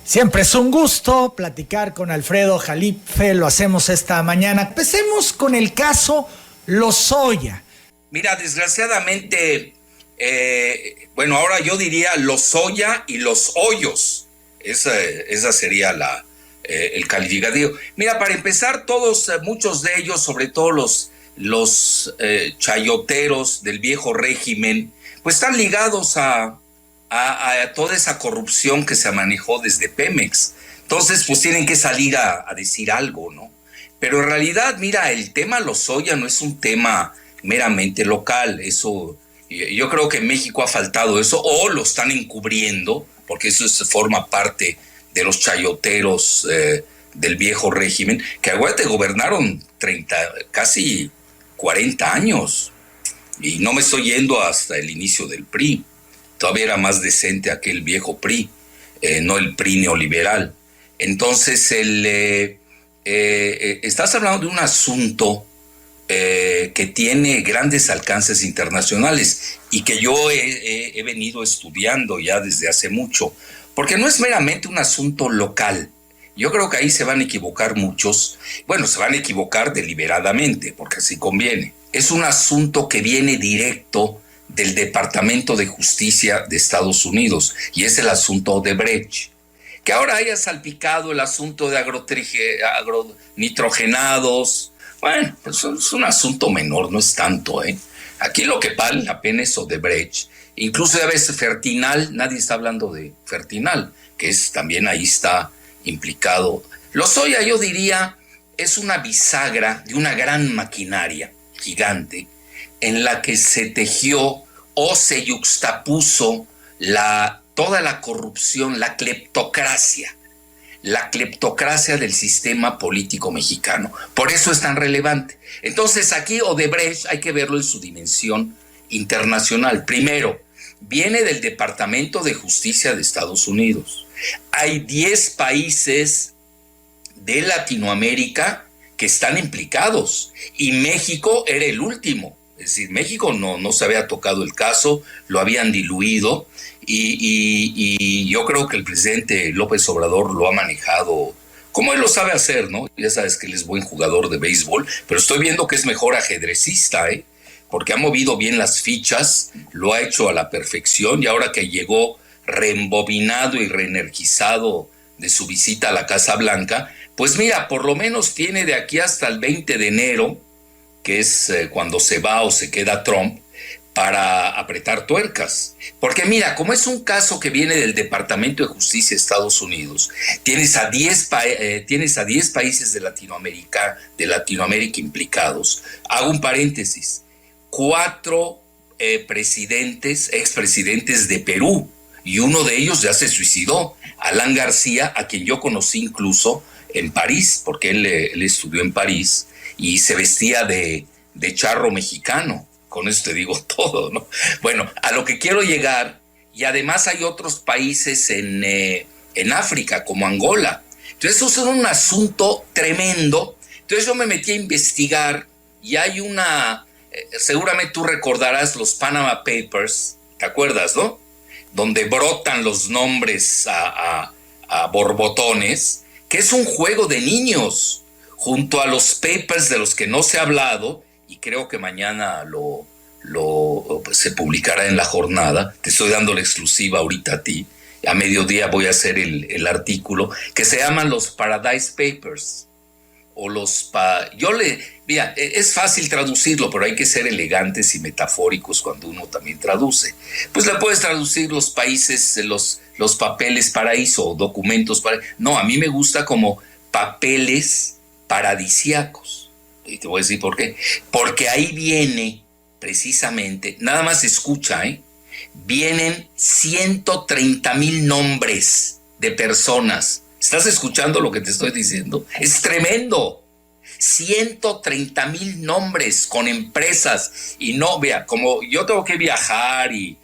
Siempre es un gusto platicar con Alfredo Jalife, lo hacemos esta mañana. Empecemos con el caso Lozoya. Mira, desgraciadamente, ahora yo diría Lozoya y los hoyos. Esa sería el calificativo. Mira, para empezar, muchos de ellos, sobre todo los chayoteros del viejo régimen, pues están ligados a toda esa corrupción que se manejó desde Pemex. Entonces, pues tienen que salir a decir algo, ¿no? Pero en realidad, mira, el tema Lozoya no es un tema meramente local. Eso, yo creo que en México ha faltado eso, o lo están encubriendo, porque eso forma parte de los chayoteros del viejo régimen, que aguante, gobernaron casi 40 años, y no me estoy yendo hasta el inicio del PRI. Todavía era más decente aquel viejo PRI, no el PRI neoliberal. Entonces, estás hablando de un asunto que tiene grandes alcances internacionales y que yo he venido estudiando ya desde hace mucho, porque no es meramente un asunto local. Yo creo que ahí se van a equivocar muchos. Bueno, se van a equivocar deliberadamente, porque así conviene. Es un asunto que viene directo del Departamento de Justicia de Estados Unidos, y es el asunto Odebrecht. Que ahora haya salpicado el asunto de agronitrogenados, bueno, pues es un asunto menor, no es tanto, ¿eh? Aquí lo que vale la pena es Odebrecht. Incluso a veces Fertinal, nadie está hablando de Fertinal, que también ahí está implicado. Lozoya, yo diría, es una bisagra de una gran maquinaria gigante en la que se tejió o se yuxtapuso toda la corrupción, la cleptocracia del sistema político mexicano. Por eso es tan relevante. Entonces aquí Odebrecht hay que verlo en su dimensión internacional. Primero, viene del Departamento de Justicia de Estados Unidos. Hay 10 países de Latinoamérica que están implicados y México era el último. Es decir, México no se había tocado el caso, lo habían diluido y yo creo que el presidente López Obrador lo ha manejado como él lo sabe hacer, ¿no? Ya sabes que él es buen jugador de béisbol, pero estoy viendo que es mejor ajedrecista, porque ha movido bien las fichas, lo ha hecho a la perfección, y ahora que llegó reembobinado y reenergizado de su visita a la Casa Blanca, pues mira, por lo menos tiene de aquí hasta el 20 de enero, que es cuando se va o se queda Trump, para apretar tuercas. Porque mira, como es un caso que viene del Departamento de Justicia de Estados Unidos, tienes a 10 países de Latinoamérica implicados. Hago un paréntesis. 4 expresidentes de Perú, y uno de ellos ya se suicidó, Alan García, a quien yo conocí incluso en París, porque él estudió en París, y se vestía de charro mexicano. Con eso te digo todo, ¿no? Bueno, a lo que quiero llegar, y además hay otros países en África, como Angola. Entonces, eso es un asunto tremendo. Entonces, yo me metí a investigar, y hay seguramente tú recordarás los Panama Papers, ¿te acuerdas, no? Donde brotan los nombres a borbotones, que es un juego de niños, junto a los papers de los que no se ha hablado, y creo que mañana se publicará en La Jornada. Te estoy dando la exclusiva ahorita a ti. A mediodía voy a hacer el artículo, que se llaman los Paradise Papers, o mira, es fácil traducirlo, pero hay que ser elegantes y metafóricos cuando uno también traduce. Pues le puedes traducir los países, los papeles paraíso, o documentos paraíso. No, a mí me gusta como papeles paradisíacos. Y te voy a decir por qué. Porque ahí viene precisamente, nada más escucha, vienen 130,000 nombres de personas. ¿Estás escuchando lo que te estoy diciendo? Es tremendo. 130,000 nombres con empresas. Y no, vea, como yo tengo que viajar y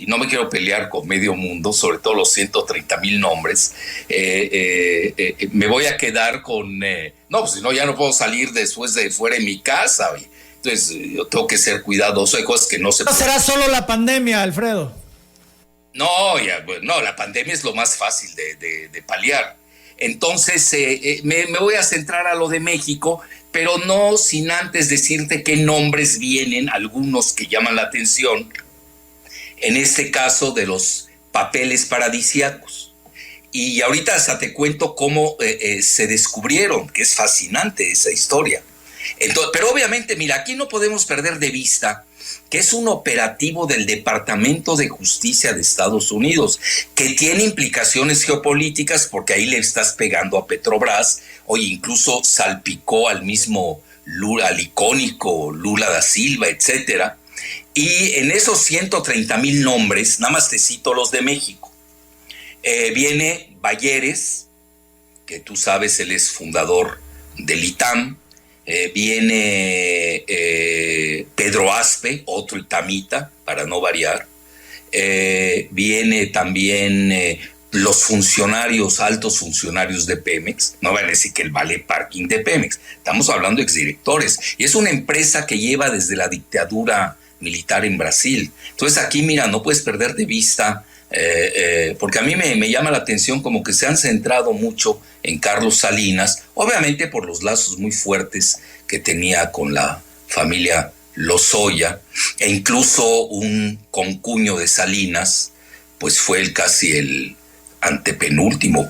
no me quiero pelear con medio mundo, sobre todo los 130,000 nombres, me voy a quedar con... pues si no, ya no puedo salir después de fuera de mi casa. Entonces, yo tengo que ser cuidadoso, hay cosas que no se... No será solo la pandemia, Alfredo. No, ya, pues, no, la pandemia es lo más fácil de paliar. Entonces, me voy a centrar a lo de México, pero no sin antes decirte qué nombres vienen, algunos que llaman la atención, en este caso de los papeles paradisíacos. Y ahorita hasta te cuento cómo se descubrieron, que es fascinante esa historia. Entonces, pero obviamente, mira, aquí no podemos perder de vista que es un operativo del Departamento de Justicia de Estados Unidos, que tiene implicaciones geopolíticas porque ahí le estás pegando a Petrobras, oye, incluso salpicó al mismo Lula, al icónico Lula da Silva, etcétera. Y en esos 130,000 nombres, nada más te cito los de México, viene Balleres, que tú sabes, él es fundador del ITAM. Viene Pedro Aspe, otro itamita, para no variar. Viene también los funcionarios, altos funcionarios de Pemex. No van a decir que el ballet parking de Pemex. Estamos hablando de exdirectores. Y es una empresa que lleva desde la dictadura militar en Brasil. Entonces aquí, mira, no puedes perder de vista, porque a mí me llama la atención como que se han centrado mucho en Carlos Salinas, obviamente por los lazos muy fuertes que tenía con la familia Lozoya, e incluso un concuño de Salinas, pues fue casi el antepenúltimo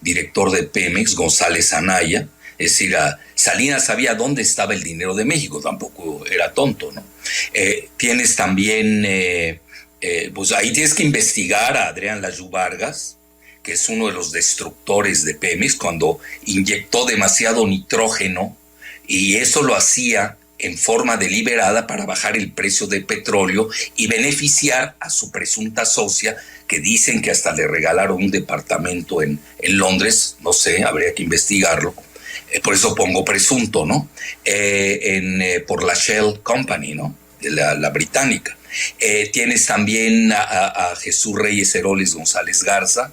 director de Pemex, González Anaya. Es decir, Salinas sabía dónde estaba el dinero de México, tampoco era tonto, ¿no? Tienes también, pues ahí tienes que investigar a Adrián Layú Vargas, que es uno de los destructores de Pemex, cuando inyectó demasiado nitrógeno, y eso lo hacía en forma deliberada para bajar el precio del petróleo y beneficiar a su presunta socia, que dicen que hasta le regalaron un departamento en Londres, no sé, habría que investigarlo. Por eso pongo presunto, ¿no? Por la Shell Company, ¿no? La británica. Tienes también a Jesús Reyes Heroles González Garza,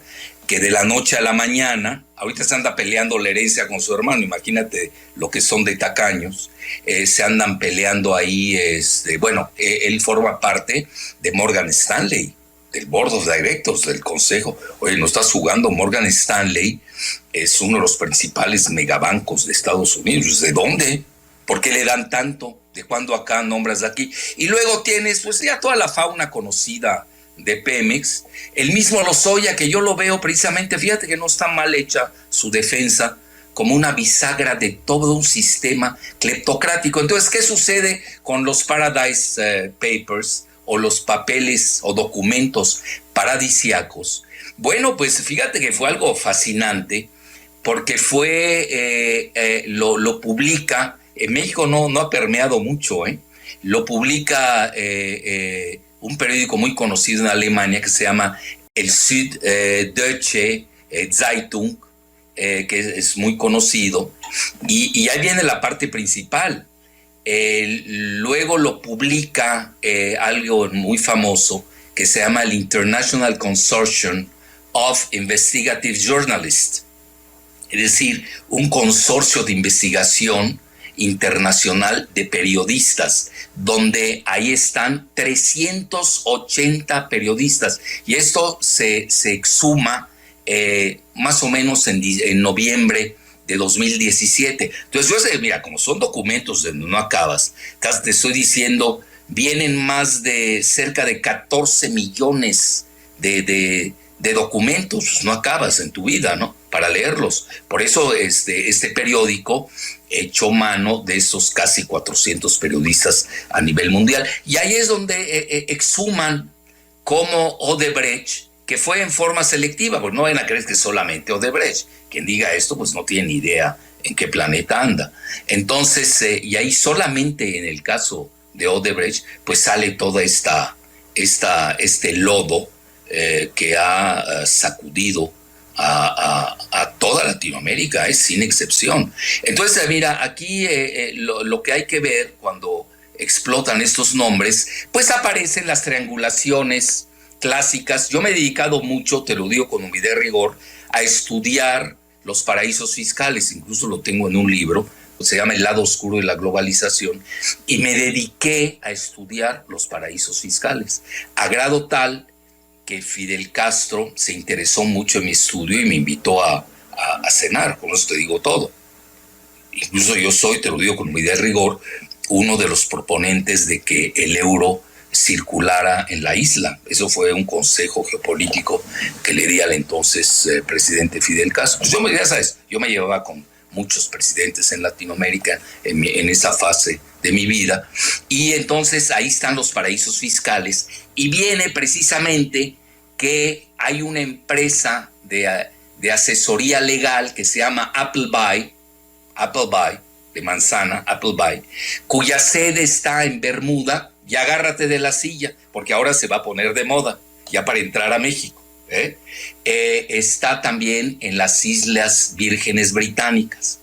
que de la noche a la mañana, ahorita se anda peleando la herencia con su hermano, imagínate lo que son de tacaños, se andan peleando ahí, él forma parte de Morgan Stanley, del Board of Directors del Consejo. Oye, no estás jugando. Morgan Stanley es uno de los principales megabancos de Estados Unidos. ¿De dónde? ¿Por qué le dan tanto? ¿De cuándo acá nombras de aquí? Y luego tienes, pues ya toda la fauna conocida de Pemex. El mismo Lozoya, que yo lo veo precisamente, fíjate que no está mal hecha su defensa, como una bisagra de todo un sistema cleptocrático. Entonces, ¿qué sucede con los Paradise Papers, o los papeles o documentos paradisíacos? Bueno, pues fíjate que fue algo fascinante, porque lo publica, en México no ha permeado mucho, lo publica un periódico muy conocido en Alemania que se llama el Süddeutsche Zeitung, que es muy conocido, y ahí viene la parte principal. Luego lo publica algo muy famoso que se llama el International Consortium of Investigative Journalists, es decir, un consorcio de investigación internacional de periodistas, donde ahí están 380 periodistas, y esto se exhuma más o menos en noviembre de 2017. Entonces, mira, como son documentos de no acabas, te estoy diciendo, vienen más de cerca de 14 millones de documentos, no acabas en tu vida, ¿no? Para leerlos. Por eso este periódico echó mano de esos casi 400 periodistas a nivel mundial. Y ahí es donde exhuman cómo Odebrecht, que fue en forma selectiva, pues no vayan a creer que solamente Odebrecht. Quien diga esto, pues no tiene ni idea en qué planeta anda. Entonces, y ahí solamente en el caso de Odebrecht, pues sale toda este lodo que ha sacudido a toda Latinoamérica, sin excepción. Entonces, mira, aquí lo que hay que ver cuando explotan estos nombres, pues aparecen las triangulaciones clásicas. Yo me he dedicado mucho, te lo digo con humildad y rigor, a estudiar los paraísos fiscales, incluso lo tengo en un libro, se llama El lado oscuro de la globalización, y me dediqué a estudiar los paraísos fiscales, a grado tal que Fidel Castro se interesó mucho en mi estudio y me invitó a cenar. Con eso te digo todo. Incluso yo soy, te lo digo con medida de rigor, uno de los proponentes de que el euro circulara en la isla. Eso fue un consejo geopolítico que le di al entonces presidente Fidel Castro. Pues ya sabes, yo me llevaba con muchos presidentes en Latinoamérica en esa fase de mi vida, y entonces ahí están los paraísos fiscales, y viene precisamente que hay una empresa de asesoría legal que se llama Appleby, de manzana, Appleby, cuya sede está en Bermuda. Y agárrate de la silla, porque ahora se va a poner de moda, ya para entrar a México. Está también en las Islas Vírgenes Británicas,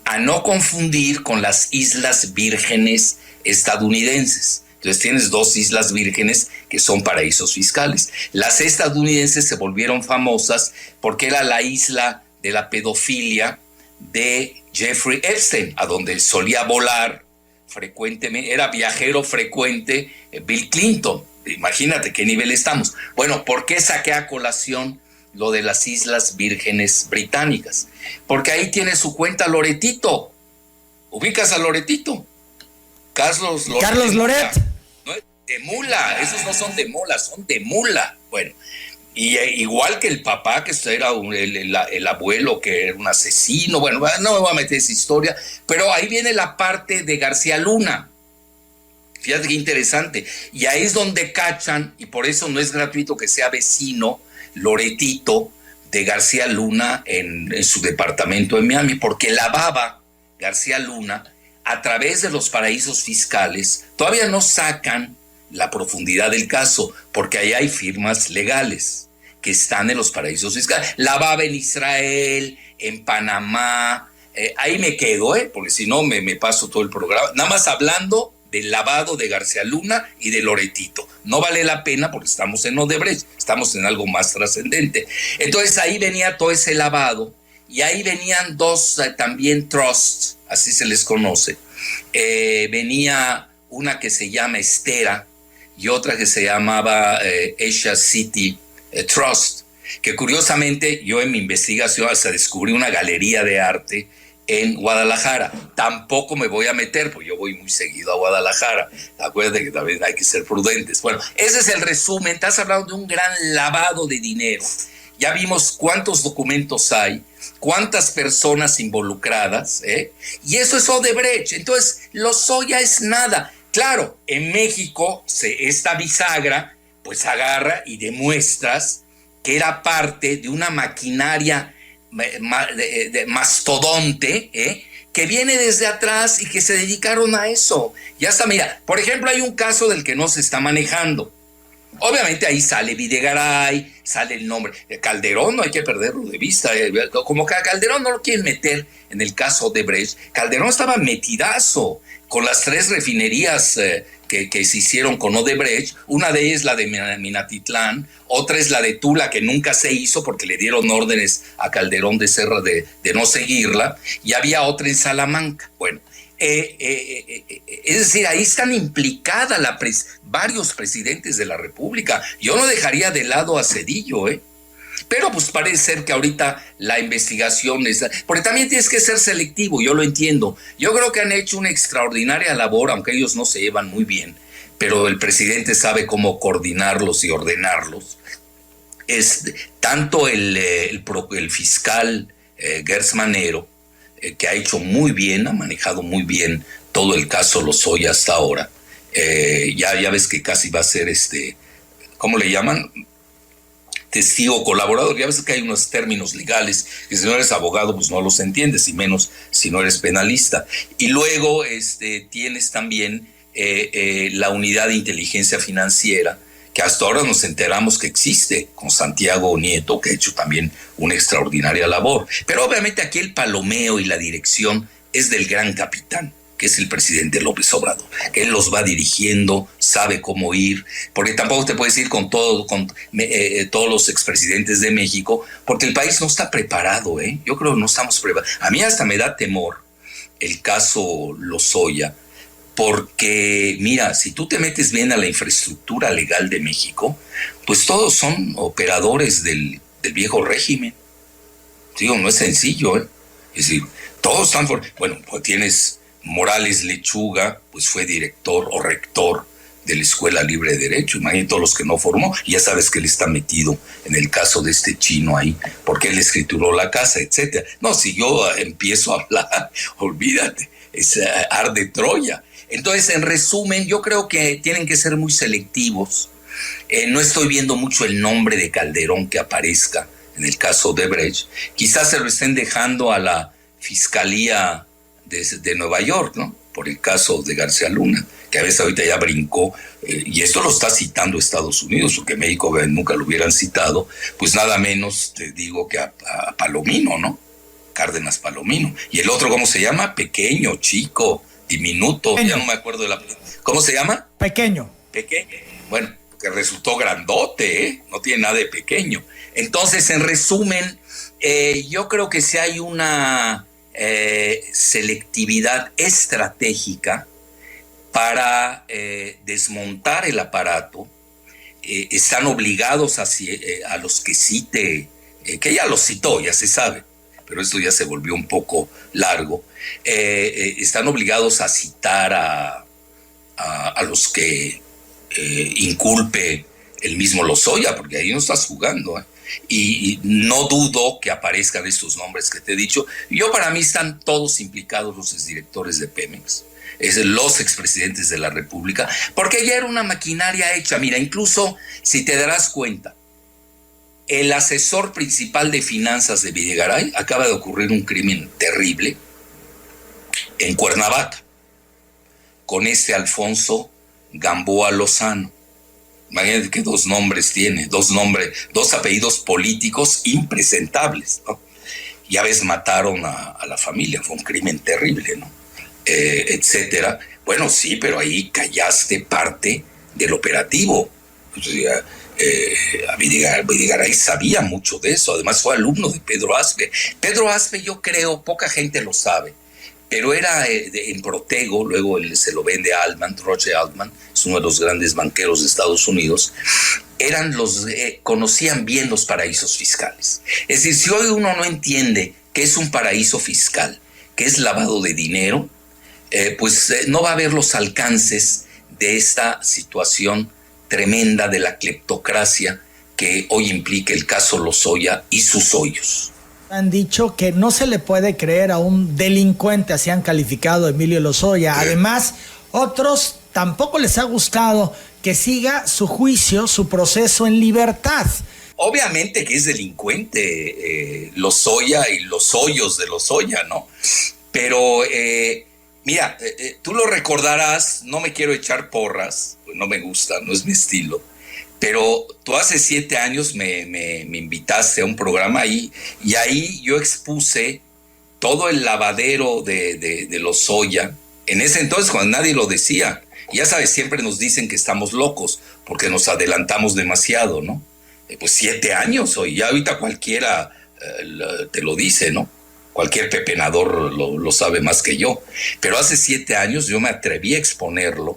a no confundir con las Islas Vírgenes estadounidenses. Entonces tienes dos Islas Vírgenes que son paraísos fiscales. Las estadounidenses se volvieron famosas porque era la isla de la pedofilia de Jeffrey Epstein, a donde solía volar frecuentemente, era viajero frecuente Bill Clinton. Imagínate qué nivel estamos. Bueno, ¿por qué saqué a colación lo de las Islas Vírgenes Británicas? Porque ahí tiene su cuenta Loretito. ¿Ubicas a Loretito? Carlos Loret. No es de mula, esos no son de mula, son de mula. Bueno, y igual que el papá, que era el abuelo, que era un asesino. Bueno, no me voy a meter esa historia, pero ahí viene la parte de García Luna. Fíjate qué interesante. Y ahí es donde cachan, y por eso no es gratuito que sea vecino Loretito de García Luna en su departamento en Miami, porque lavaba García Luna a través de los paraísos fiscales. Todavía no sacan la profundidad del caso, porque ahí hay firmas legales que están en los paraísos fiscales. Lavaba en Israel, en Panamá, ahí me quedo, porque si no me paso todo el programa, nada más hablando del lavado de García Luna y de Loretito. No vale la pena porque estamos en Odebrecht, estamos en algo más trascendente. Entonces ahí venía todo ese lavado, y ahí venían dos también trusts, así se les conoce. Venía una que se llama Estera y otra que se llamaba Asia City Trust, que curiosamente yo en mi investigación hasta descubrí una galería de arte en Guadalajara. Tampoco me voy a meter, porque yo voy muy seguido a Guadalajara. Acuérdate que también hay que ser prudentes. Bueno, ese es el resumen. Estás hablando de un gran lavado de dinero. Ya vimos cuántos documentos hay, cuántas personas involucradas, y eso es Odebrecht. Entonces, Lozoya es nada. Claro, en México esta bisagra pues agarra y demuestras que era parte de una maquinaria de mastodonte, que viene desde atrás y que se dedicaron a eso. Ya está, mira, por ejemplo, hay un caso del que no se está manejando. Obviamente ahí sale Videgaray, sale el nombre. Calderón no hay que perderlo de vista. Como que a Calderón no lo quieren meter en el caso de Brecht. Calderón estaba metidazo con las 3 refinerías que se hicieron con Odebrecht. Una de ellas la de Minatitlán, otra es la de Tula, que nunca se hizo porque le dieron órdenes a Calderón de no seguirla, y había otra en Salamanca. Bueno, es decir, ahí están implicadas varios presidentes de la República. Yo no dejaría de lado a Zedillo, pero pues parece ser que ahorita la investigación porque también tienes que ser selectivo, yo lo entiendo. Yo creo que han hecho una extraordinaria labor, aunque ellos no se llevan muy bien, pero el presidente sabe cómo coordinarlos y ordenarlos. Tanto el fiscal Gertz Manero, que ha hecho muy bien, ha manejado muy bien todo el caso Lozoya hasta ahora. Ya ves que casi va a ser ¿cómo le llaman? Testigo colaborador. Ya ves que hay unos términos legales que si no eres abogado pues no los entiendes, y menos si no eres penalista. Y luego tienes también la unidad de inteligencia financiera, que hasta ahora nos enteramos que existe, con Santiago Nieto, que ha hecho también una extraordinaria labor. Pero obviamente aquí el palomeo y la dirección es del gran capitán, que es el presidente López Obrador, que él los va dirigiendo, sabe cómo ir, porque tampoco te puedes ir con todos los expresidentes de México, porque el país no está preparado, yo creo que no estamos preparados. A mí hasta me da temor el caso Lozoya, porque, mira, si tú te metes bien a la infraestructura legal de México, pues todos son operadores del viejo régimen. Digo, no es sencillo, ¿eh? Es decir, todos están... Bueno, pues tienes Morales Lechuga, pues fue director o rector de la Escuela Libre de Derecho. Imagínate todos los que no formó, y ya sabes que él está metido en el caso de este chino ahí, porque él escrituró la casa, etcétera. No, si yo empiezo a hablar, olvídate, es arde Troya. Entonces, en resumen, yo creo que tienen que ser muy selectivos. No estoy viendo mucho el nombre de Calderón que aparezca en el caso de Brecht. Quizás se lo estén dejando a la Fiscalía de Nueva York, ¿no? Por el caso de García Luna, que a veces ahorita ya brincó, y esto lo está citando Estados Unidos, porque México nunca lo hubieran citado, pues nada menos te digo que a Palomino, ¿no? Cárdenas Palomino. Y el otro, ¿cómo se llama? Pequeño, chico, diminuto, ya no me acuerdo de la... ¿Cómo se llama? Pequeño. Bueno, que resultó grandote, ¿eh? No tiene nada de pequeño. Entonces, en resumen, yo creo que si hay una selectividad estratégica para desmontar el aparato, están obligados a los que cite, que ya los citó, ya se sabe, pero esto ya se volvió un poco largo, están obligados a citar a los que inculpe el mismo Lozoya, porque ahí no estás jugando, ¿eh? Y no dudo que aparezcan estos nombres que te he dicho. Yo, para mí, están todos implicados los exdirectores de Pemex, los expresidentes de la República, porque ya era una maquinaria hecha. Mira, incluso si te darás cuenta, el asesor principal de finanzas de Videgaray acaba de ocurrir un crimen terrible en Cuernavaca con Alfonso Gamboa Lozano. Imagínate que dos nombres tiene, dos apellidos políticos impresentables, ¿no? Ya ves, mataron a la familia, fue un crimen terrible, ¿no? Etcétera. Bueno, sí, pero ahí callaste parte del operativo. O sea, Videgaray sabía mucho de eso, además fue alumno de Pedro Aspe. Pedro Aspe, yo creo, poca gente lo sabe, pero era en Protego, luego se lo vende a Altman, Roche Altman, es uno de los grandes banqueros de Estados Unidos, conocían bien los paraísos fiscales. Es decir, si hoy uno no entiende qué es un paraíso fiscal, qué es lavado de dinero, pues no va a ver los alcances de esta situación tremenda de la cleptocracia que hoy implica el caso Lozoya y sus hoyos. Han dicho que no se le puede creer a un delincuente, así han calificado a Emilio Lozoya. Además, otros tampoco les ha gustado que siga su juicio, su proceso en libertad. Obviamente que es delincuente Lozoya y los hoyos de Lozoya, ¿no? Pero, mira, tú lo recordarás, no me quiero echar porras, pues no me gusta, no es mi estilo. Pero tú hace 7 años me invitaste a un programa y ahí yo expuse todo el lavadero de Lozoya. En ese entonces, cuando nadie lo decía, ya sabes, siempre nos dicen que estamos locos porque nos adelantamos demasiado, ¿no? Pues 7 años hoy, ya ahorita cualquiera te lo dice, ¿no? Cualquier pepenador lo sabe más que yo. Pero hace 7 años yo me atreví a exponerlo,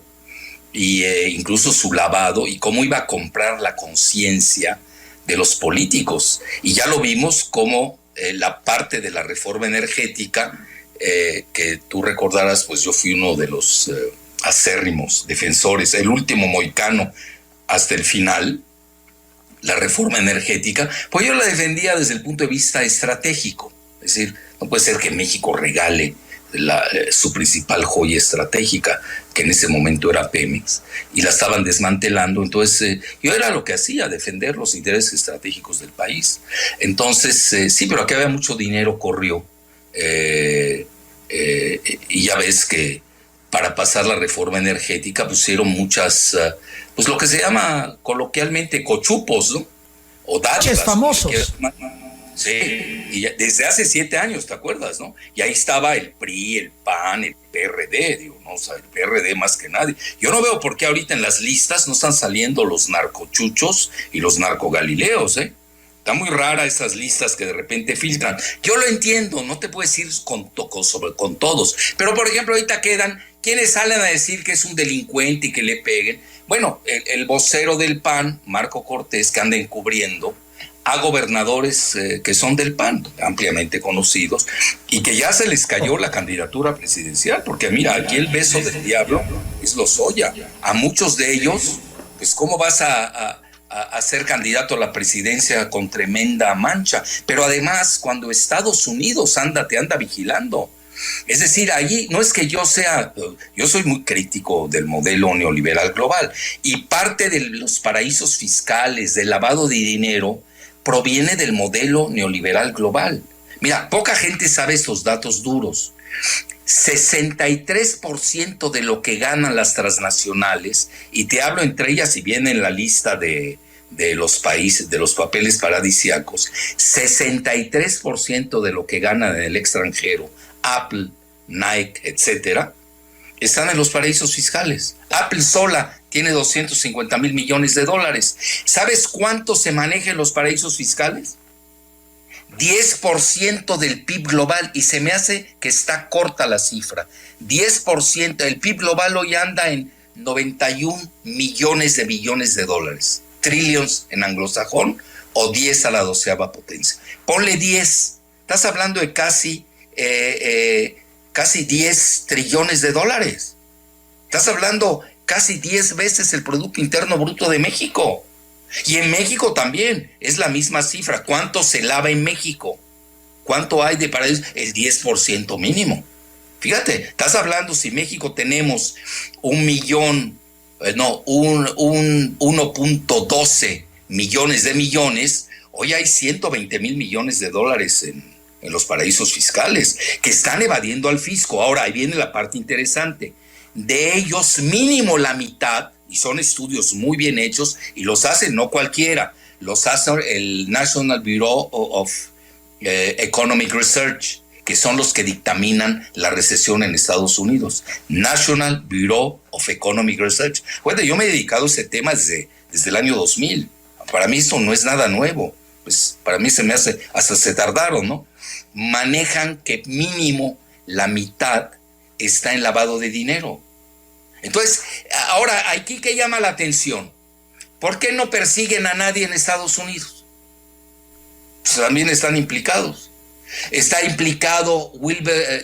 y incluso su lavado y cómo iba a comprar la conciencia de los políticos. Y ya lo vimos como la parte de la reforma energética, que tú recordarás, pues yo fui uno de los acérrimos defensores, el último mohicano hasta el final, la reforma energética, pues yo la defendía desde el punto de vista estratégico. Es decir, no puede ser que México regale su principal joya estratégica, que en ese momento era Pemex, y la estaban desmantelando. Entonces yo era lo que hacía, defender los intereses estratégicos del país. Entonces sí, pero aquí había mucho dinero, corrió, y ya ves que para pasar la reforma energética pusieron muchas, pues lo que se llama coloquialmente cochupos, ¿no? O dádivas famosos. Sí, y desde hace 7 años, ¿te acuerdas, no? Y ahí estaba el PRI, el PAN, el PRD, digo, no, o sea, el PRD más que nadie. Yo no veo por qué ahorita en las listas no están saliendo los narcochuchos y los narcogalileos, ¿eh? Está muy rara esas listas que de repente filtran. Yo lo entiendo, no te puedo decir con todos. Pero, por ejemplo, ahorita quedan quienes salen a decir que es un delincuente y que le peguen. Bueno, el vocero del PAN, Marco Cortés, que anda encubriendo a gobernadores que son del PAN, ampliamente conocidos, y que ya se les cayó la candidatura presidencial, porque mira, aquí el beso del diablo es Lozoya. A muchos de ellos, pues ¿cómo vas a ser candidato a la presidencia con tremenda mancha? Pero además, cuando Estados Unidos te anda vigilando. Es decir, allí no es que yo soy muy crítico del modelo neoliberal global, y parte de los paraísos fiscales, del lavado de dinero, proviene del modelo neoliberal global. Mira, poca gente sabe estos datos duros. 63% de lo que ganan las transnacionales, y te hablo entre ellas y viene en la lista de los países, de los papeles paradisíacos, 63% de lo que ganan en el extranjero, Apple, Nike, etcétera, están en los paraísos fiscales. Apple sola tiene 250 mil millones de dólares. ¿Sabes cuánto se maneja en los paraísos fiscales? 10% del PIB global, y se me hace que está corta la cifra. 10%, el PIB global hoy anda en 91 millones de billones de dólares. Trillions en anglosajón, o 10 a la 12ª potencia. Ponle 10, estás hablando de casi 10 trillones de dólares. Estás hablando casi 10 veces el Producto Interno Bruto de México. Y en México también es la misma cifra. ¿Cuánto se lava en México? ¿Cuánto hay de paraísos? El 10% mínimo. Fíjate, estás hablando, si México tenemos 1.12 millones de millones, hoy hay 120 mil millones de dólares en los paraísos fiscales, que están evadiendo al fisco. Ahora, ahí viene la parte interesante. De ellos, mínimo la mitad, y son estudios muy bien hechos, y los hace no cualquiera, los hace el National Bureau of Economic Research, que son los que dictaminan la recesión en Estados Unidos. National Bureau of Economic Research. Bueno, yo me he dedicado a ese tema desde el año 2000. Para mí esto no es nada nuevo. Pues para mí se me hace, hasta se tardaron, ¿no? Manejan que mínimo la mitad está en lavado de dinero. Entonces, ahora, aquí que llama la atención, ¿por qué no persiguen a nadie en Estados Unidos? Pues también están implicados. Está implicado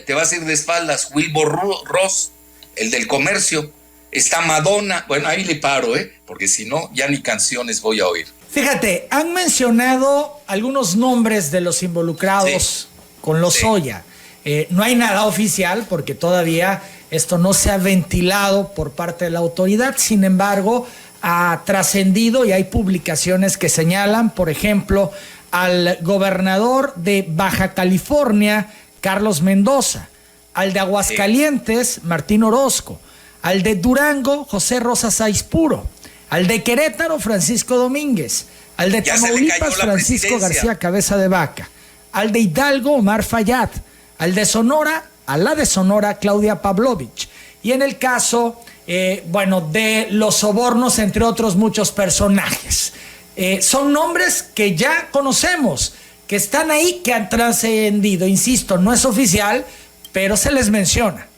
te vas a ir de espaldas, Wilbur Ross, el del comercio. Está Madonna. Bueno, ahí le paro, porque si no, ya ni canciones voy a oír. Fíjate, han mencionado algunos nombres de los involucrados con Lozoya. No hay nada oficial porque todavía esto no se ha ventilado por parte de la autoridad. Sin embargo, ha trascendido y hay publicaciones que señalan, por ejemplo, al gobernador de Baja California, Carlos Mendoza, al de Aguascalientes, Martín Orozco, al de Durango, José Rosa Sáiz Puro, al de Querétaro, Francisco Domínguez, al de Tamaulipas, Francisco García Cabeza de Vaca, al de Hidalgo, Omar Fayad, al de Sonora, a la de Sonora, Claudia Pavlovich. Y en el caso, de los sobornos, entre otros muchos personajes. Son nombres que ya conocemos, que están ahí, que han trascendido. Insisto, no es oficial, pero se les menciona.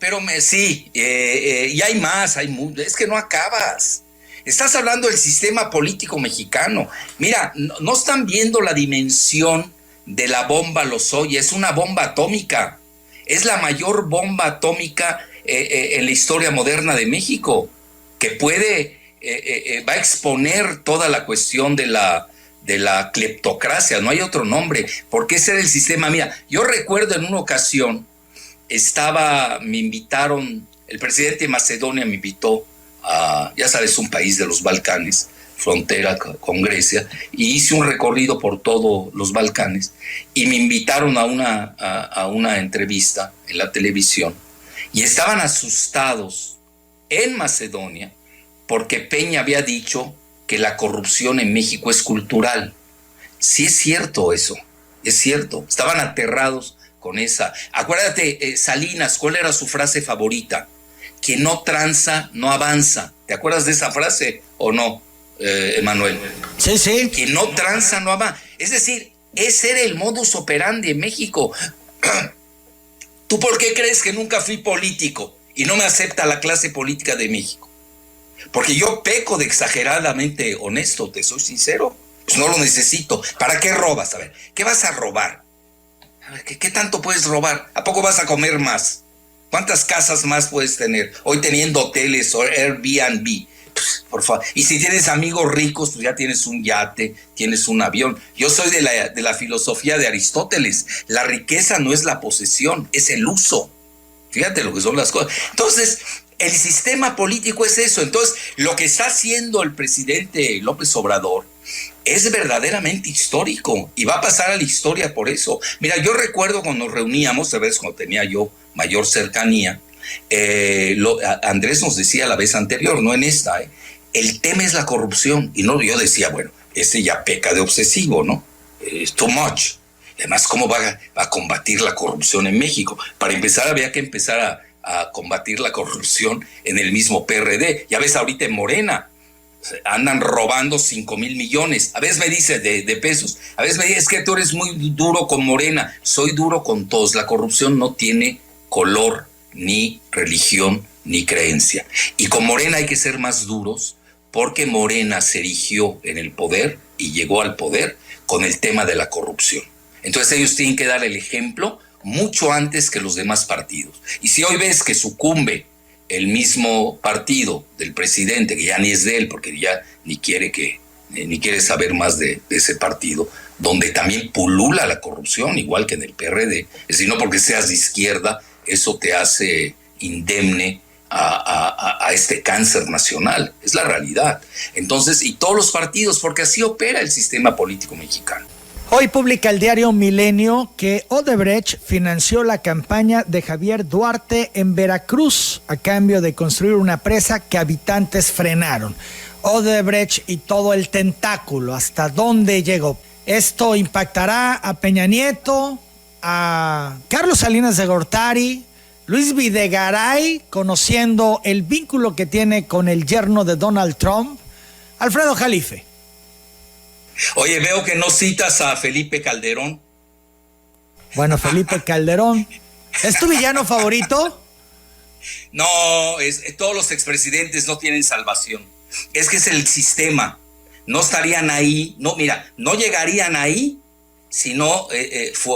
Pero sí, y hay más, es que no acabas. Estás hablando del sistema político mexicano. Mira, no están viendo la dimensión de la bomba Lozoya. Es una bomba atómica. Es la mayor bomba atómica en la historia moderna de México, que va a exponer toda la cuestión de la cleptocracia. No hay otro nombre, porque ese era el sistema. Mira, yo recuerdo en una ocasión, me invitaron, el presidente de Macedonia me invitó a, ya sabes, un país de los Balcanes, frontera con Grecia, y hice un recorrido por todos los Balcanes, y me invitaron a una entrevista en la televisión, y estaban asustados en Macedonia porque Peña había dicho que la corrupción en México es cultural. Sí es cierto eso, es cierto. Estaban aterrados con esa. Acuérdate, Salinas, ¿cuál era su frase favorita? Que no tranza, no avanza. ¿Te acuerdas de esa frase o no? Emanuel. Sí, sí. Quien no tranza no ama. Es decir, ese era el modus operandi en México. ¿Tú por qué crees que nunca fui político y no me acepta la clase política de México? Porque yo peco de exageradamente honesto, te soy sincero. Pues no lo necesito. ¿Para qué robas? A ver, ¿qué vas a robar? A ver, ¿qué tanto puedes robar? ¿A poco vas a comer más? ¿Cuántas casas más puedes tener? Hoy teniendo hoteles o Airbnb. Pues, por favor. Y si tienes amigos ricos, pues ya tienes un yate, tienes un avión. Yo soy de la filosofía de Aristóteles. La riqueza no es la posesión, es el uso. Fíjate lo que son las cosas. Entonces, el sistema político es eso. Entonces, lo que está haciendo el presidente López Obrador es verdaderamente histórico y va a pasar a la historia por eso. Mira, yo recuerdo cuando nos reuníamos, a veces cuando tenía yo mayor cercanía, Andrés nos decía la vez anterior, no en esta, el tema es la corrupción. Y no, yo decía, bueno, ya peca de obsesivo, ¿no? Es too much. Además, ¿cómo va a combatir la corrupción en México? Para empezar, había que empezar a combatir la corrupción en el mismo PRD. Ya ves ahorita en Morena, andan robando 5,000 millones. A veces me dice de pesos. A veces me dice, es que tú eres muy duro con Morena. Soy duro con todos. La corrupción no tiene color, ni religión, ni creencia. Y con Morena hay que ser más duros porque Morena se erigió en el poder y llegó al poder con el tema de la corrupción. Entonces ellos tienen que dar el ejemplo mucho antes que los demás partidos. Y si hoy ves que sucumbe el mismo partido del presidente, que ya ni es de él, porque ya ni quiere saber más de ese partido, donde también pulula la corrupción, igual que en el PRD, es decir, no porque seas de izquierda, eso te hace indemne a este cáncer nacional, es la realidad. Entonces, y todos los partidos, porque así opera el sistema político mexicano. Hoy publica el diario Milenio que Odebrecht financió la campaña de Javier Duarte en Veracruz a cambio de construir una presa que habitantes frenaron. Odebrecht y todo el tentáculo, ¿hasta dónde llegó? Esto impactará a Peña Nieto, a Carlos Salinas de Gortari, Luis Videgaray, conociendo el vínculo que tiene con el yerno de Donald Trump, Alfredo Jalife. Oye, veo que no citas a Felipe Calderón. Bueno, Felipe Calderón, ¿es tu villano favorito? No, todos los expresidentes no tienen salvación. Es que es el sistema. No estarían ahí, no llegarían ahí si no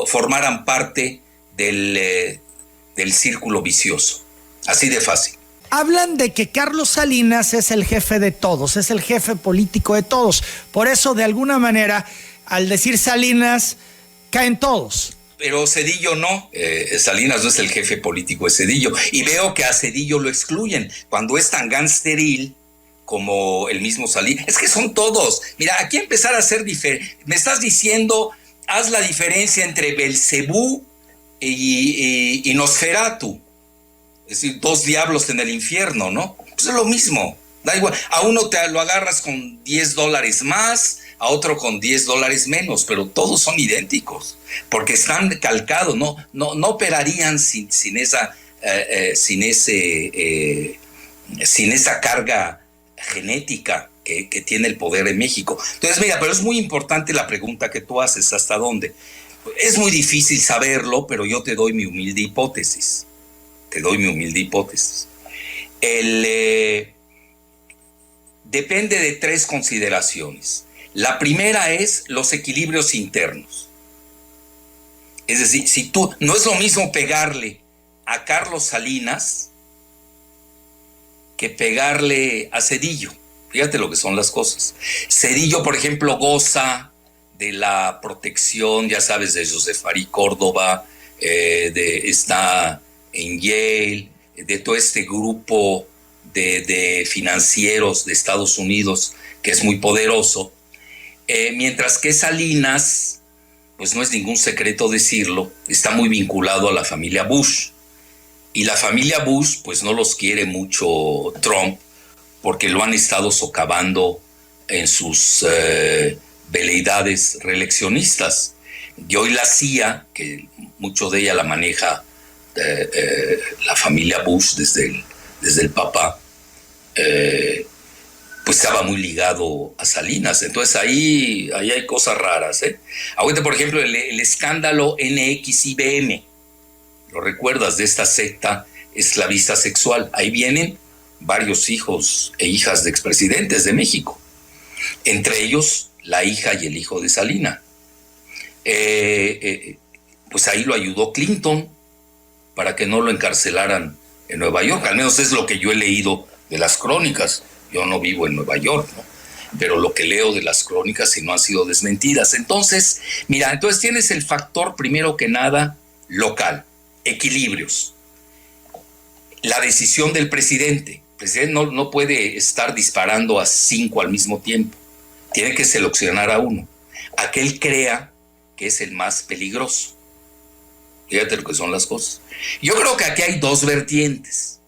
formaran parte del círculo vicioso. Así de fácil. Hablan de que Carlos Salinas es el jefe de todos, es el jefe político de todos. Por eso, de alguna manera, al decir Salinas, caen todos. Pero Zedillo no. Salinas no es el jefe político de Zedillo. Y veo que a Zedillo lo excluyen. Cuando es tan gangsteril como el mismo Salinas. Es que son todos. Mira, aquí empezar a hacer diferente. Me estás diciendo, haz la diferencia entre Belcebú y Nosferatu. Es decir, dos diablos en el infierno, ¿no? Pues es lo mismo, da igual. A uno te lo agarras con $10 más, a otro con $10 menos, pero todos son idénticos, porque están calcados, no operarían sin esa carga genética que tiene el poder en México. Entonces, mira, pero es muy importante la pregunta que tú haces, ¿hasta dónde? Es muy difícil saberlo, pero yo te doy mi humilde hipótesis. Depende de tres consideraciones. La primera es los equilibrios internos. Es decir, si tú, no es lo mismo pegarle a Carlos Salinas que pegarle a Zedillo. Fíjate lo que son las cosas. Zedillo, por ejemplo, goza de la protección, ya sabes, de Joseph Fari Córdoba, está en Yale, de todo este grupo de financieros de Estados Unidos que es muy poderoso, mientras que Salinas, pues no es ningún secreto decirlo, está muy vinculado a la familia Bush, y la familia Bush pues no los quiere mucho Trump porque lo han estado socavando en sus veleidades reeleccionistas. Y hoy la CIA, que mucho de ella la maneja la familia Bush desde el papá, pues estaba muy ligado a Salinas. Entonces ahí hay cosas raras, ¿eh? Ahorita, por ejemplo, el escándalo NXIBM, ¿lo recuerdas? De esta secta esclavista sexual. Ahí vienen varios hijos e hijas de expresidentes de México, entre ellos la hija y el hijo de Salinas. Pues ahí lo ayudó Clinton para que no lo encarcelaran en Nueva York. Al menos es lo que yo he leído de las crónicas. Yo no vivo en Nueva York, ¿no? Pero lo que leo de las crónicas y no han sido desmentidas. Entonces, mira, entonces tienes el factor, primero que nada, local, equilibrios. La decisión del presidente. El presidente no puede estar disparando a 5 al mismo tiempo. Tiene que seleccionar a uno, a que él crea que es el más peligroso. Fíjate lo que son las cosas. Yo creo que aquí hay 2 vertientes.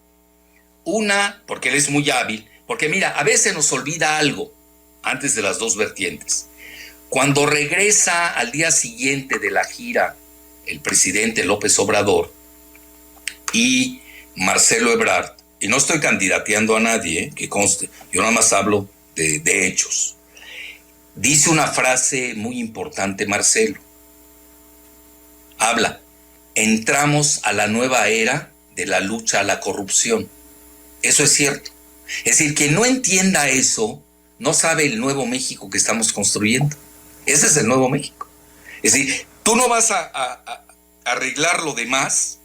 Una, porque él es muy hábil, porque mira, a veces nos olvida algo antes de las 2 vertientes. Cuando regresa al día siguiente de la gira el presidente López Obrador y Marcelo Ebrard, y no estoy candidateando a nadie, que conste, yo nada más hablo de hechos, dice una frase muy importante Marcelo. Habla, entramos a la nueva era de la lucha a la corrupción. Eso es cierto. Es decir, quien no entienda eso, no sabe el nuevo México que estamos construyendo. Ese es el nuevo México. Es decir, tú no vas a arreglar lo demás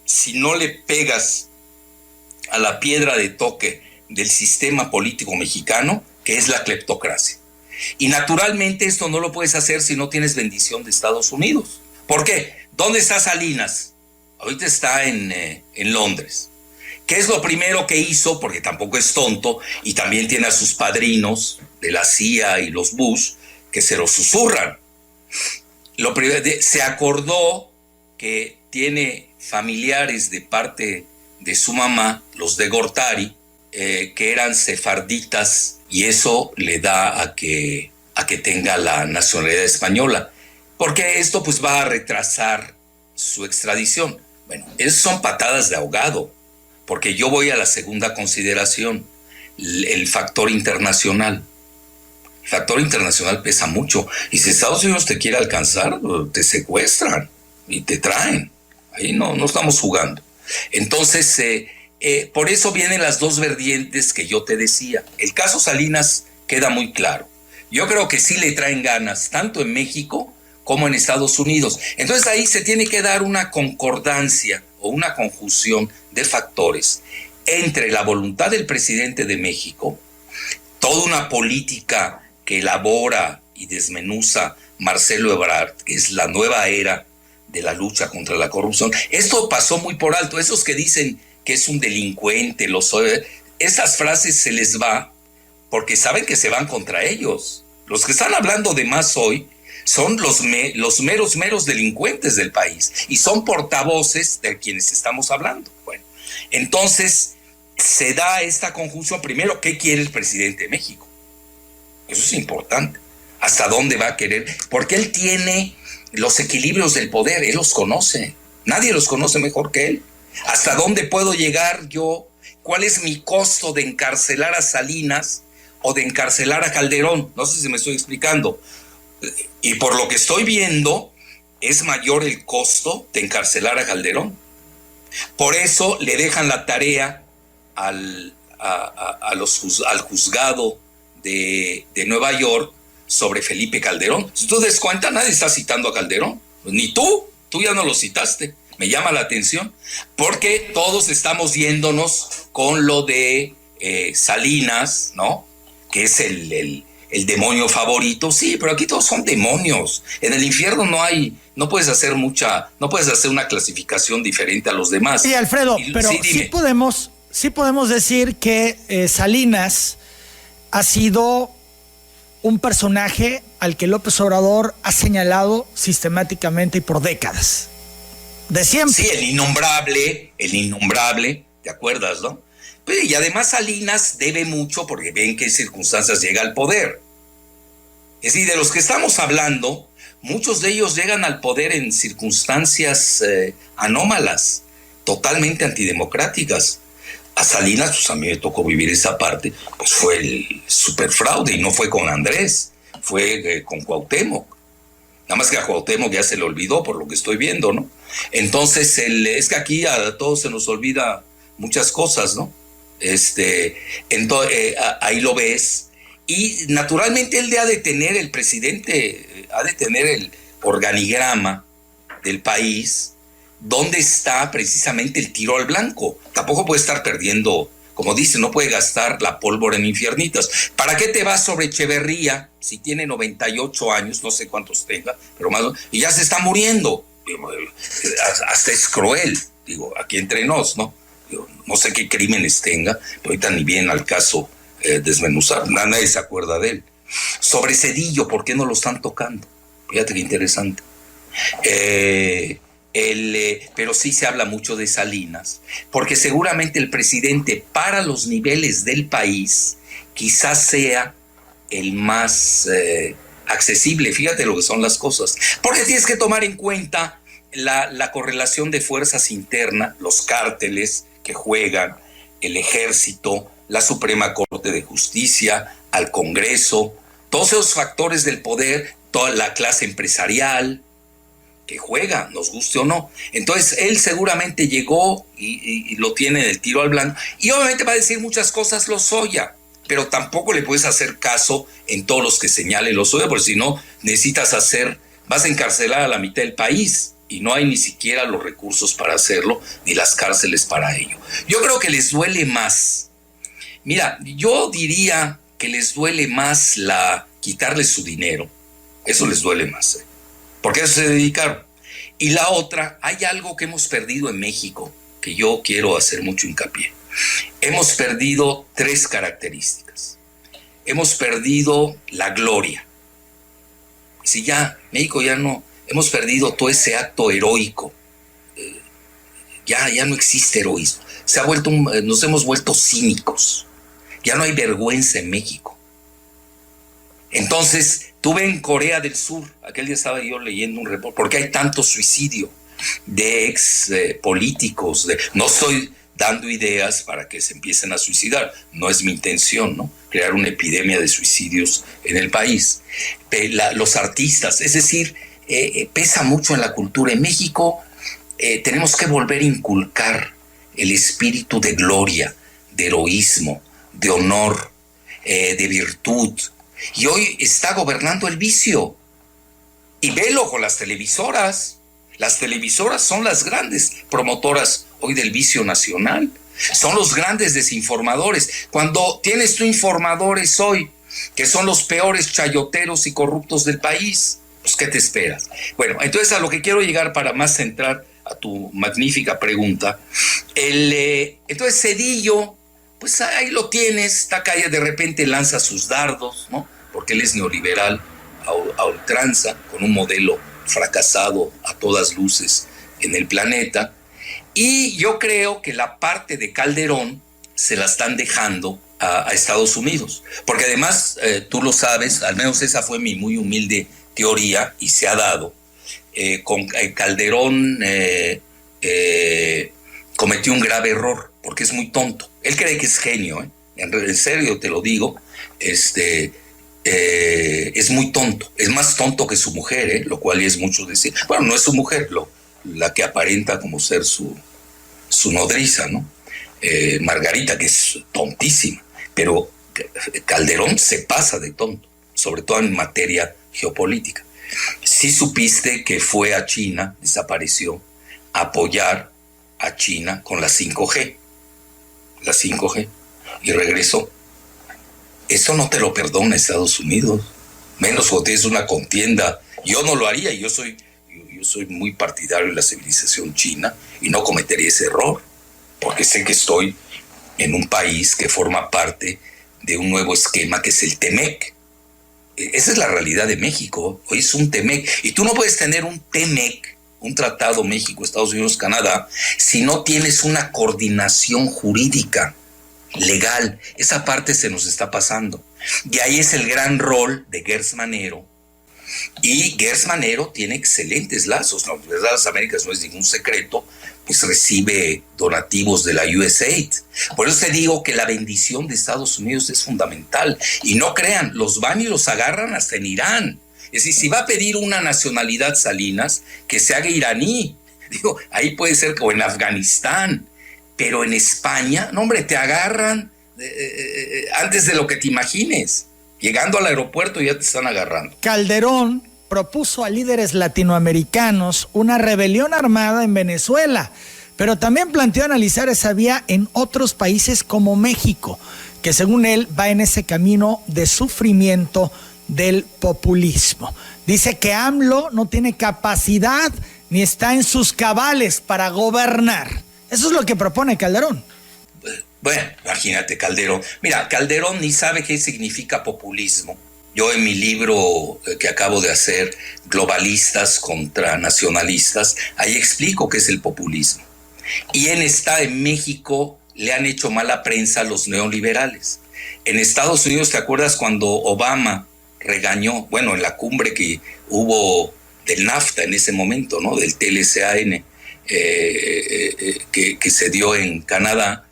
si no le pegas a la piedra de toque del sistema político mexicano, que es la cleptocracia. Y naturalmente esto no lo puedes hacer si no tienes bendición de Estados Unidos. ¿Por qué? ¿Dónde está Salinas? Ahorita está en Londres. ¿Qué es lo primero que hizo? Porque tampoco es tonto y también tiene a sus padrinos de la CIA y los Bush que se lo susurran. Lo primero, se acordó que tiene familiares de parte de su mamá, los de Gortari, que eran sefarditas, y eso le da a que tenga la nacionalidad española, porque esto pues va a retrasar su extradición. Bueno, esas son patadas de ahogado, porque yo voy a la segunda consideración, el factor internacional. El factor internacional pesa mucho, y si Estados Unidos te quiere alcanzar, te secuestran y te traen. Ahí no estamos jugando. Entonces, por eso vienen las 2 vertientes que yo te decía. El caso Salinas queda muy claro. Yo creo que sí le traen ganas, tanto en México como en Estados Unidos. Entonces ahí se tiene que dar una concordancia o una conjunción de factores entre la voluntad del presidente de México, toda una política que elabora y desmenuza Marcelo Ebrard, que es la nueva era de la lucha contra la corrupción. Esto pasó muy por alto. Esos que dicen que es un delincuente, esas frases se les va porque saben que se van contra ellos. Los que están hablando de más hoy son los meros delincuentes del país y son portavoces de quienes estamos hablando. Bueno, entonces se da esta conjunción. Primero, ¿qué quiere el presidente de México? Eso es importante. ¿Hasta dónde va a querer? Porque él tiene los equilibrios del poder, él los conoce. Nadie los conoce mejor que él. ¿Hasta dónde puedo llegar yo? ¿Cuál es mi costo de encarcelar a Salinas o de encarcelar a Calderón? No sé si me estoy explicando. Y por lo que estoy viendo, es mayor el costo de encarcelar a Calderón. Por eso le dejan la tarea al juzgado de Nueva York sobre Felipe Calderón. Si tú te das cuenta, nadie está citando a Calderón. Ni tú ya no lo citaste. Me llama la atención, porque todos estamos yéndonos con lo de Salinas, ¿no? Que es el demonio favorito. Sí, pero aquí todos son demonios. En el infierno no puedes hacer una clasificación diferente a los demás. Sí, Alfredo, pero sí podemos decir que Salinas ha sido un personaje al que López Obrador ha señalado sistemáticamente y por décadas. De siempre. Sí, el innombrable, ¿te acuerdas, no? Y además Salinas debe mucho porque ve en qué circunstancias llega al poder. Es decir, de los que estamos hablando, muchos de ellos llegan al poder en circunstancias anómalas, totalmente antidemocráticas. A Salinas, pues a mí me tocó vivir esa parte, pues fue el superfraude, y no fue con Andrés, fue con Cuauhtémoc. Nada más que a Cuauhtémoc ya se le olvidó por lo que estoy viendo, ¿no? Entonces, es que aquí a todos se nos olvida muchas cosas, ¿no? Ahí lo ves. Y naturalmente él ha de tener, el presidente, ha de tener el organigrama del país, donde está precisamente el tiro al blanco. Tampoco puede estar perdiendo, como dice, no puede gastar la pólvora en infiernitas. ¿Para qué te vas sobre Echeverría si tiene 98 años, no sé cuántos tenga, pero más, y ya se está muriendo? Hasta es cruel, digo, aquí entre nos, ¿no? Digo, no sé qué crímenes tenga, pero ahorita ni bien al caso desmenuzar, nadie se acuerda de él. Sobre Zedillo, ¿por qué no lo están tocando? Fíjate qué interesante. Pero sí se habla mucho de Salinas, porque seguramente el presidente para los niveles del país quizás sea el más accesible. Fíjate lo que son las cosas, porque tienes que tomar en cuenta la correlación de fuerzas internas, los cárteles que juegan, el ejército, la Suprema Corte de Justicia, al Congreso, todos esos factores del poder, toda la clase empresarial que juega, nos guste o no. Entonces él seguramente llegó y lo tiene en el tiro al blanco, y obviamente va a decir muchas cosas Lozoya, pero tampoco le puedes hacer caso en todos los que señale Lozoya, porque si no vas a encarcelar a la mitad del país, y no hay ni siquiera los recursos para hacerlo, ni las cárceles para ello. Yo creo que les duele más. Mira, yo diría que les duele más quitarles su dinero. Eso les duele más, porque a eso se dedicaron. Y la otra, hay algo que hemos perdido en México, que yo quiero hacer mucho hincapié. Hemos perdido 3 características. Hemos perdido la gloria. Si ya, México ya no, hemos perdido todo ese acto heroico. Ya no existe heroísmo. Nos hemos vuelto cínicos. Ya no hay vergüenza en México. Entonces, tuve en Corea del Sur, aquel día estaba yo leyendo un reporte, ¿por qué hay tanto suicidio de ex políticos? No estoy dando ideas para que se empiecen a suicidar, no es mi intención, ¿no? Crear una epidemia de suicidios en el país. Los artistas, es decir, pesa mucho en la cultura. En México tenemos que volver a inculcar el espíritu de gloria, de heroísmo, de honor, de virtud. Y hoy está gobernando el vicio. Y velo con las televisoras. Las televisoras son las grandes promotoras hoy del vicio nacional. Son los grandes desinformadores. Cuando tienes tú informadores hoy que son los peores chayoteros y corruptos del país, pues ¿qué te esperas? Bueno, entonces a lo que quiero llegar para más centrar a tu magnífica pregunta. Entonces Zedillo, pues ahí lo tienes, está acá, de repente lanza sus dardos, ¿no? Porque él es neoliberal a ultranza, con un modelo fracasado a todas luces en el planeta. Y yo creo que la parte de Calderón se la están dejando a Estados Unidos. Porque además, tú lo sabes, al menos esa fue mi muy humilde teoría, y se ha dado. Con Calderón cometió un grave error, porque es muy tonto. Él cree que es genio, ¿eh? En serio te lo digo, es muy tonto, es más tonto que su mujer, lo cual es mucho decir. Bueno, no es su mujer, la que aparenta como ser su nodriza, ¿no? Margarita, que es tontísima, pero Calderón se pasa de tonto, sobre todo en materia geopolítica. Sí supiste que fue a China, desapareció, a apoyar a China con la 5G, y regresó. Eso no te lo perdona Estados Unidos, menos cuando tienes una contienda. Yo no lo haría, yo soy muy partidario de la civilización china y no cometería ese error, porque sé que estoy en un país que forma parte de un nuevo esquema que es el TEMEC. Esa es la realidad de México. Hoy es un TEMEC, y tú no puedes tener un TEMEC, un tratado México, Estados Unidos, Canadá, si no tienes una coordinación jurídica, legal. Esa parte se nos está pasando. Y ahí es el gran rol de Gers Manero, Y Gers Manero tiene excelentes lazos. La Universidad de las Américas no es ningún secreto, pues recibe donativos de la USAID. Por eso te digo que la bendición de Estados Unidos es fundamental. Y no crean, los van y los agarran hasta en Irán. Es decir, si va a pedir una nacionalidad Salinas, que se haga iraní. Digo, ahí puede ser como en Afganistán. Pero en España, no hombre, te agarran antes de lo que te imagines. Llegando al aeropuerto ya te están agarrando. Calderón propuso a líderes latinoamericanos una rebelión armada en Venezuela, pero también planteó analizar esa vía en otros países como México, que según él va en ese camino de sufrimiento del populismo. Dice que AMLO no tiene capacidad ni está en sus cabales para gobernar. Eso es lo que propone Calderón. Bueno, imagínate, Calderón. Mira, Calderón ni sabe qué significa populismo. Yo en mi libro que acabo de hacer, Globalistas contra Nacionalistas, ahí explico qué es el populismo. Y en México le han hecho mala prensa a los neoliberales. En Estados Unidos, ¿te acuerdas cuando Obama regañó, bueno, en la cumbre que hubo del NAFTA en ese momento, ¿no? Del TLCAN, que se dio en Canadá?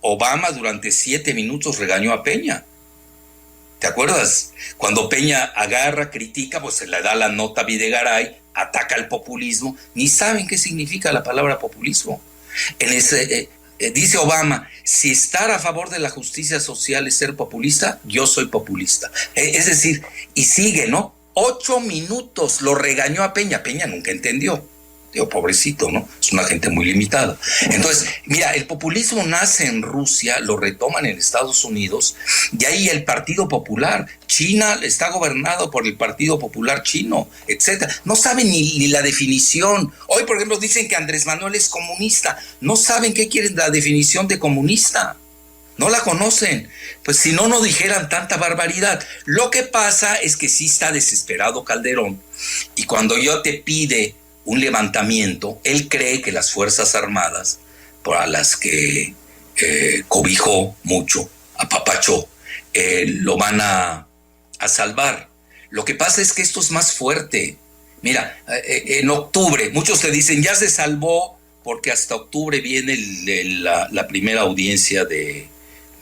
Obama durante 7 minutos regañó a Peña. ¿Te acuerdas? Cuando Peña agarra, critica, pues se le da la nota a Videgaray, ataca el populismo, ni saben qué significa la palabra populismo. Dice Obama, si estar a favor de la justicia social es ser populista, yo soy populista. Es decir, y sigue, ¿no? 8 minutos lo regañó a Peña. Peña nunca entendió. Digo, pobrecito, ¿no? Es una gente muy limitada. Entonces, mira, el populismo nace en Rusia, lo retoman en Estados Unidos, y ahí el Partido Popular. China está gobernado por el Partido Popular chino, etcétera. No saben ni la definición. Hoy, por ejemplo, dicen que Andrés Manuel es comunista. No saben qué quieren la definición de comunista. No la conocen. Pues si no, no dijeran tanta barbaridad. Lo que pasa es que sí está desesperado Calderón, y cuando yo te pide un levantamiento, él cree que las Fuerzas Armadas, para las que cobijó mucho, apapachó, lo van a salvar. Lo que pasa es que esto es más fuerte. Mira, en octubre, muchos te dicen, ya se salvó porque hasta octubre viene la primera audiencia de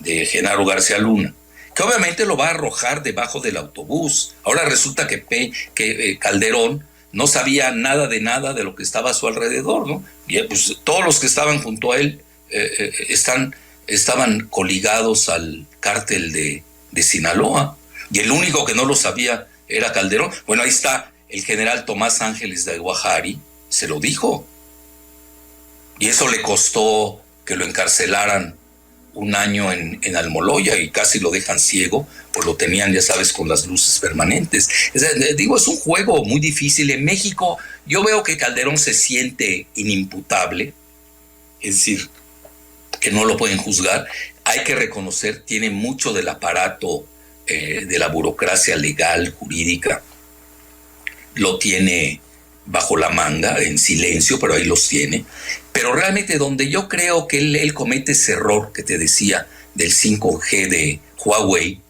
Genaro García Luna, que obviamente lo va a arrojar debajo del autobús. Ahora resulta que Calderón no sabía nada de lo que estaba a su alrededor, ¿no? Y pues todos los que estaban junto a él estaban coligados al cártel de Sinaloa, y el único que no lo sabía era Calderón. Bueno, ahí está el general Tomás Ángeles de Aguajari, se lo dijo, y eso le costó que lo encarcelaran 1 año en Almoloya, y casi lo dejan ciego, pues lo tenían, ya sabes, con las luces permanentes. Es un juego muy difícil. En México yo veo que Calderón se siente inimputable, es decir, que no lo pueden juzgar. Hay que reconocer, tiene mucho del aparato de la burocracia legal, jurídica, lo tiene bajo la manga, en silencio, pero ahí los tiene. Pero realmente donde yo creo que él comete ese error que te decía del 5G de Huawei,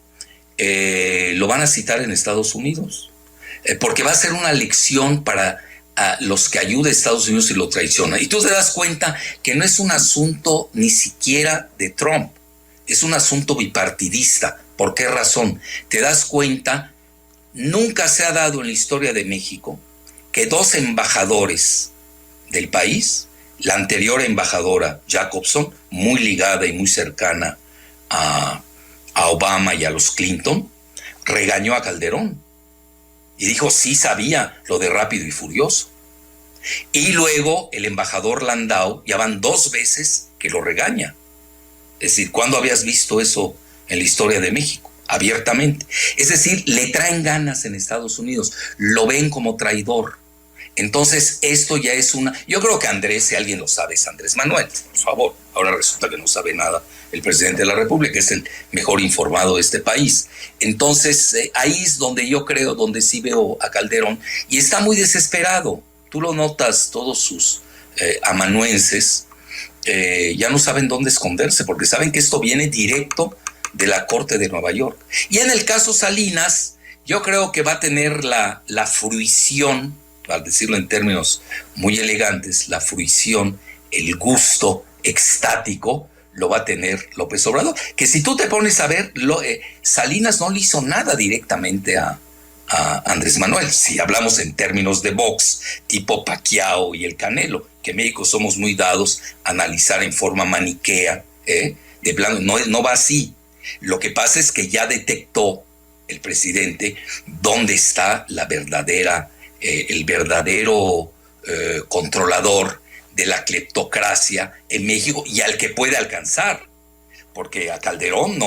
lo van a citar en Estados Unidos, porque va a ser una lección para los que ayuda a Estados Unidos y lo traiciona. Y tú te das cuenta que no es un asunto ni siquiera de Trump, es un asunto bipartidista. ¿Por qué razón? Te das cuenta, nunca se ha dado en la historia de México que 2 embajadores del país, la anterior embajadora Jacobson, muy ligada y muy cercana a Obama y a los Clinton, regañó a Calderón y dijo sí sabía lo de Rápido y Furioso. Y luego el embajador Landau, ya van 2 veces que lo regaña. Es decir, ¿cuándo habías visto eso en la historia de México? Abiertamente. Es decir, le traen ganas en Estados Unidos, lo ven como traidor. Entonces, esto ya es yo creo que Andrés, si alguien lo sabe, es Andrés Manuel, por favor. Ahora resulta que no sabe nada el presidente de la República, es el mejor informado de este país. Entonces, ahí es donde yo creo, donde sí veo a Calderón, y está muy desesperado. Tú lo notas, todos sus amanuenses ya no saben dónde esconderse, porque saben que esto viene directo de la Corte de Nueva York. Y en el caso Salinas, Yo creo que va a tener la fruición, al decirlo en términos muy elegantes, la fruición, el gusto extático, lo va a tener López Obrador. Que si tú te pones a ver, Salinas no le hizo nada directamente a Andrés Manuel. Si hablamos en términos de box, tipo Pacquiao y el Canelo, que en México somos muy dados a analizar en forma maniquea, de plano, no va así. Lo que pasa es que ya detectó el presidente dónde está el verdadero controlador de la cleptocracia en México y al que puede alcanzar. Porque a Calderón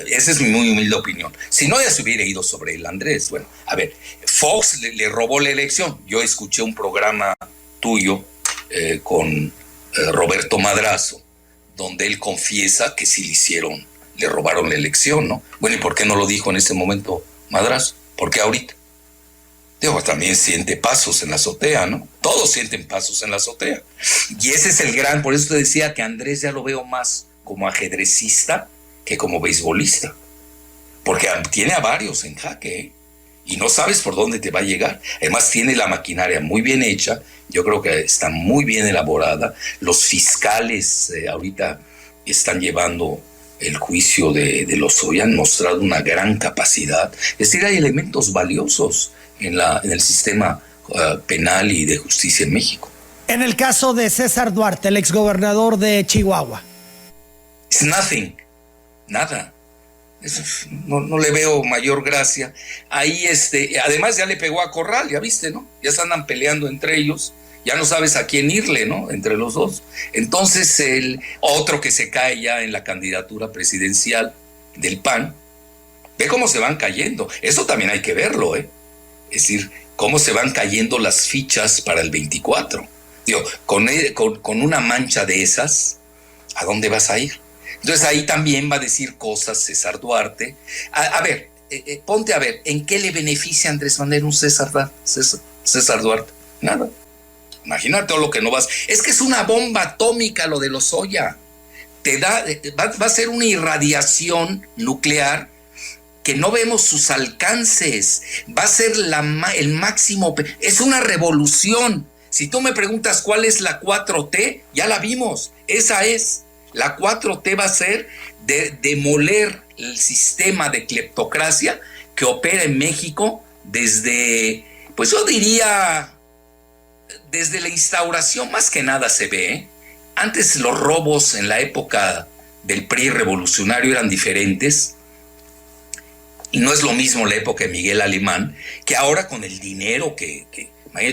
esa es mi muy humilde opinión. Si no, ya se hubiera ido sobre el Andrés. Bueno, a ver, Fox le robó la elección. Yo escuché un programa tuyo con Roberto Madrazo, donde él confiesa que sí le robaron la elección, ¿no? Bueno, ¿y por qué no lo dijo en ese momento Madrazo? ¿Por qué ahorita? Digo, también siente pasos en la azotea, ¿no? Todos sienten pasos en la azotea. Y ese es por eso te decía que Andrés ya lo veo más como ajedrecista que como beisbolista. Porque tiene a varios en jaque, ¿eh? Y no sabes por dónde te va a llegar. Además tiene la maquinaria muy bien hecha, yo creo que está muy bien elaborada. Los fiscales ahorita están llevando el juicio de Lozoya, han mostrado una gran capacidad. Es decir, hay elementos valiosos en el sistema penal y de justicia en México. En el caso de César Duarte, el exgobernador de Chihuahua. It's nothing, nada. No le veo mayor gracia. Ahí además ya le pegó a Corral, ya viste, ¿no? Ya se andan peleando entre ellos, ya no sabes a quién irle, ¿no? Entre los dos. Entonces el otro que se cae ya en la candidatura presidencial del PAN, ve cómo se van cayendo. Eso también hay que verlo, ¿eh? Es decir, cómo se van cayendo las fichas para el 24. Digo, con una mancha de esas, ¿a dónde vas a ir? Entonces ahí también va a decir cosas César Duarte. A ver, ponte a ver, ¿en qué le beneficia a Andrés Manuel un César Duarte? Nada. Imagínate todo lo que no vas. Es que es una bomba atómica lo de Lozoya. Va a ser una irradiación nuclear que no vemos sus alcances. Va a ser el máximo. Es una revolución. Si tú me preguntas cuál es la 4T, ya la vimos. Esa es. La 4T va a ser de demoler el sistema de cleptocracia que opera en México desde, pues yo diría, desde la instauración, más que nada se ve, ¿eh? Antes los robos en la época del PRI revolucionario eran diferentes, y no es lo mismo la época de Miguel Alemán, que ahora con el dinero que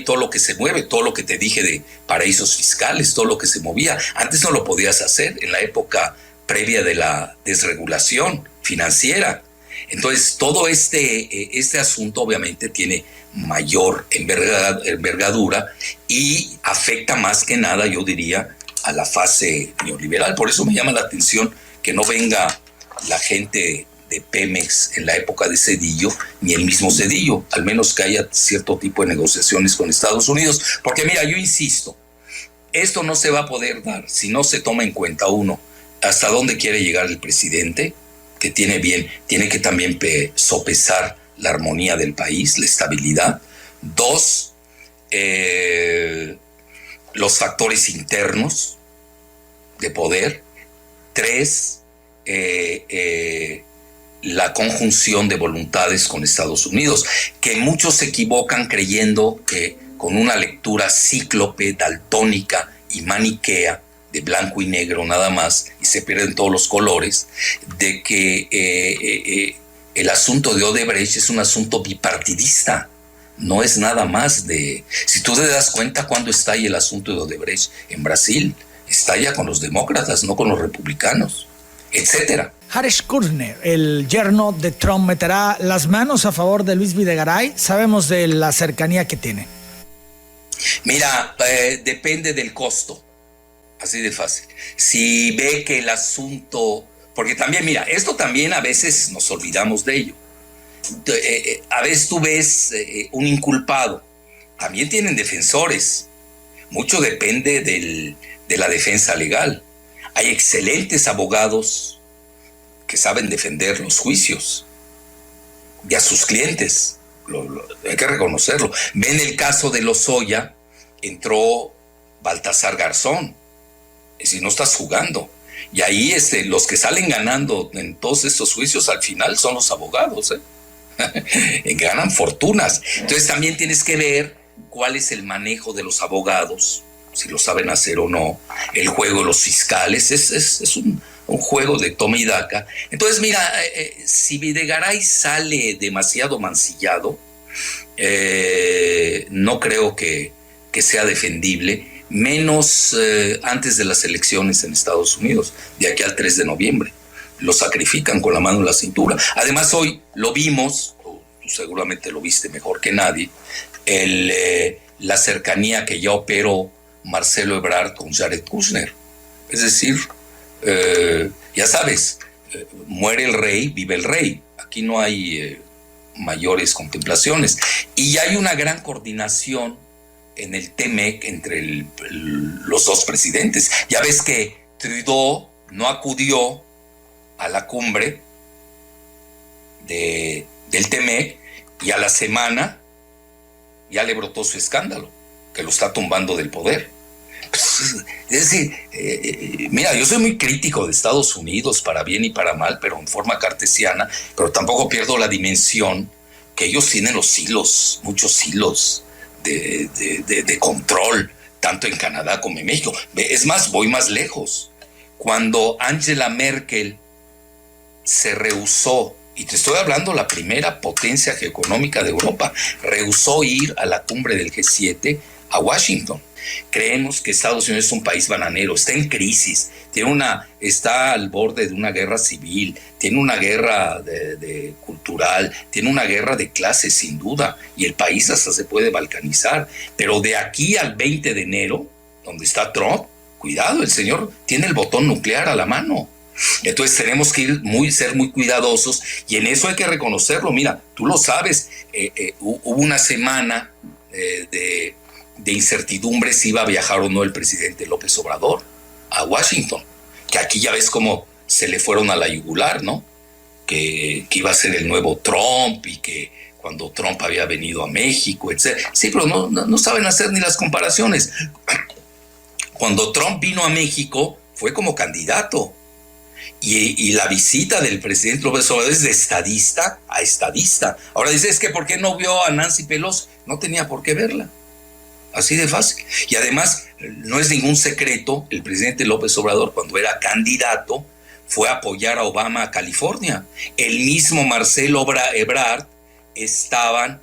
todo lo que se mueve, todo lo que te dije de paraísos fiscales, todo lo que se movía. Antes no lo podías hacer en la época previa de la desregulación financiera. Entonces, todo este asunto obviamente tiene mayor envergadura y afecta más que nada, yo diría, a la fase neoliberal. Por eso me llama la atención que no venga la gente de Pemex en la época de Zedillo, ni el mismo Zedillo, al menos que haya cierto tipo de negociaciones con Estados Unidos. Porque mira, yo insisto, esto no se va a poder dar si no se toma en cuenta, uno, hasta dónde quiere llegar el presidente, que tiene que también sopesar la armonía del país, la estabilidad. Dos, los factores internos de poder. Tres, la conjunción de voluntades con Estados Unidos, que muchos se equivocan creyendo que con una lectura cíclope, daltónica y maniquea, de blanco y negro nada más, y se pierden todos los colores, de que el asunto de Odebrecht es un asunto bipartidista, no es nada más de... Si tú te das cuenta cuando estalla el asunto de Odebrecht en Brasil, estalla con los demócratas, no con los republicanos, etcétera. Harish Kushner, el yerno de Trump, ¿meterá las manos a favor de Luis Videgaray? Sabemos de la cercanía que tiene. Mira, depende del costo, así de fácil. Si ve que el asunto... Porque también, mira, esto también a veces nos olvidamos de ello. A veces tú ves un inculpado, también tienen defensores. Mucho depende de la defensa legal. Hay excelentes abogados que saben defender los juicios. y a sus clientes. Hay que reconocerlo. Ven el caso de Lozoya, entró Baltasar Garzón. Es decir, no estás jugando. Y ahí los que salen ganando en todos estos juicios al final son los abogados, ganan fortunas. Entonces también tienes que ver cuál es el manejo de los abogados, si lo saben hacer o no, el juego de los fiscales, es un juego de toma y daca. Entonces mira, si Videgaray sale demasiado mancillado, no creo que sea defendible, menos antes de las elecciones en Estados Unidos, de aquí al 3 de noviembre. Lo sacrifican con la mano en la cintura. Además hoy lo vimos, tú seguramente lo viste mejor que nadie, la cercanía que ya operó Marcelo Ebrard con Jared Kushner. Es decir, ya sabes, muere el rey, vive el rey. Aquí no hay mayores contemplaciones. Y hay una gran coordinación en el TMEC entre los dos presidentes. Ya ves que Trudeau no acudió a la cumbre del TMEC y a la semana ya le brotó su escándalo, que lo está tumbando del poder. Es decir, mira, yo soy muy crítico de Estados Unidos, para bien y para mal, pero en forma cartesiana, pero tampoco pierdo la dimensión que ellos tienen los hilos, muchos hilos de control, tanto en Canadá como en México. Es más, voy más lejos. Cuando Angela Merkel se rehusó, y te estoy hablando la primera potencia geoeconómica de Europa, rehusó ir a la cumbre del G7 a Washington. Creemos que Estados Unidos es un país bananero, está en crisis, está al borde de una guerra civil, tiene una guerra cultural, tiene una guerra de clases sin duda, y el país hasta se puede balcanizar. Pero de aquí al 20 de enero, donde está Trump, cuidado, el señor tiene el botón nuclear a la mano. Entonces tenemos que ser muy cuidadosos, y en eso hay que reconocerlo. Mira, tú lo sabes, hubo una semana de incertidumbre si iba a viajar o no el presidente López Obrador a Washington, que aquí ya ves cómo se le fueron a la yugular, ¿no? Que iba a ser el nuevo Trump, y que cuando Trump había venido a México, etc. Sí, pero no saben hacer ni las comparaciones. Cuando Trump vino a México fue como candidato, y la visita del presidente López Obrador es de estadista a estadista. Ahora dice, es que ¿por qué no vio a Nancy Pelosi? No tenía por qué verla. Así de fácil. Y además, no es ningún secreto, el presidente López Obrador, cuando era candidato, fue a apoyar a Obama a California. El mismo Marcelo Ebrard estaban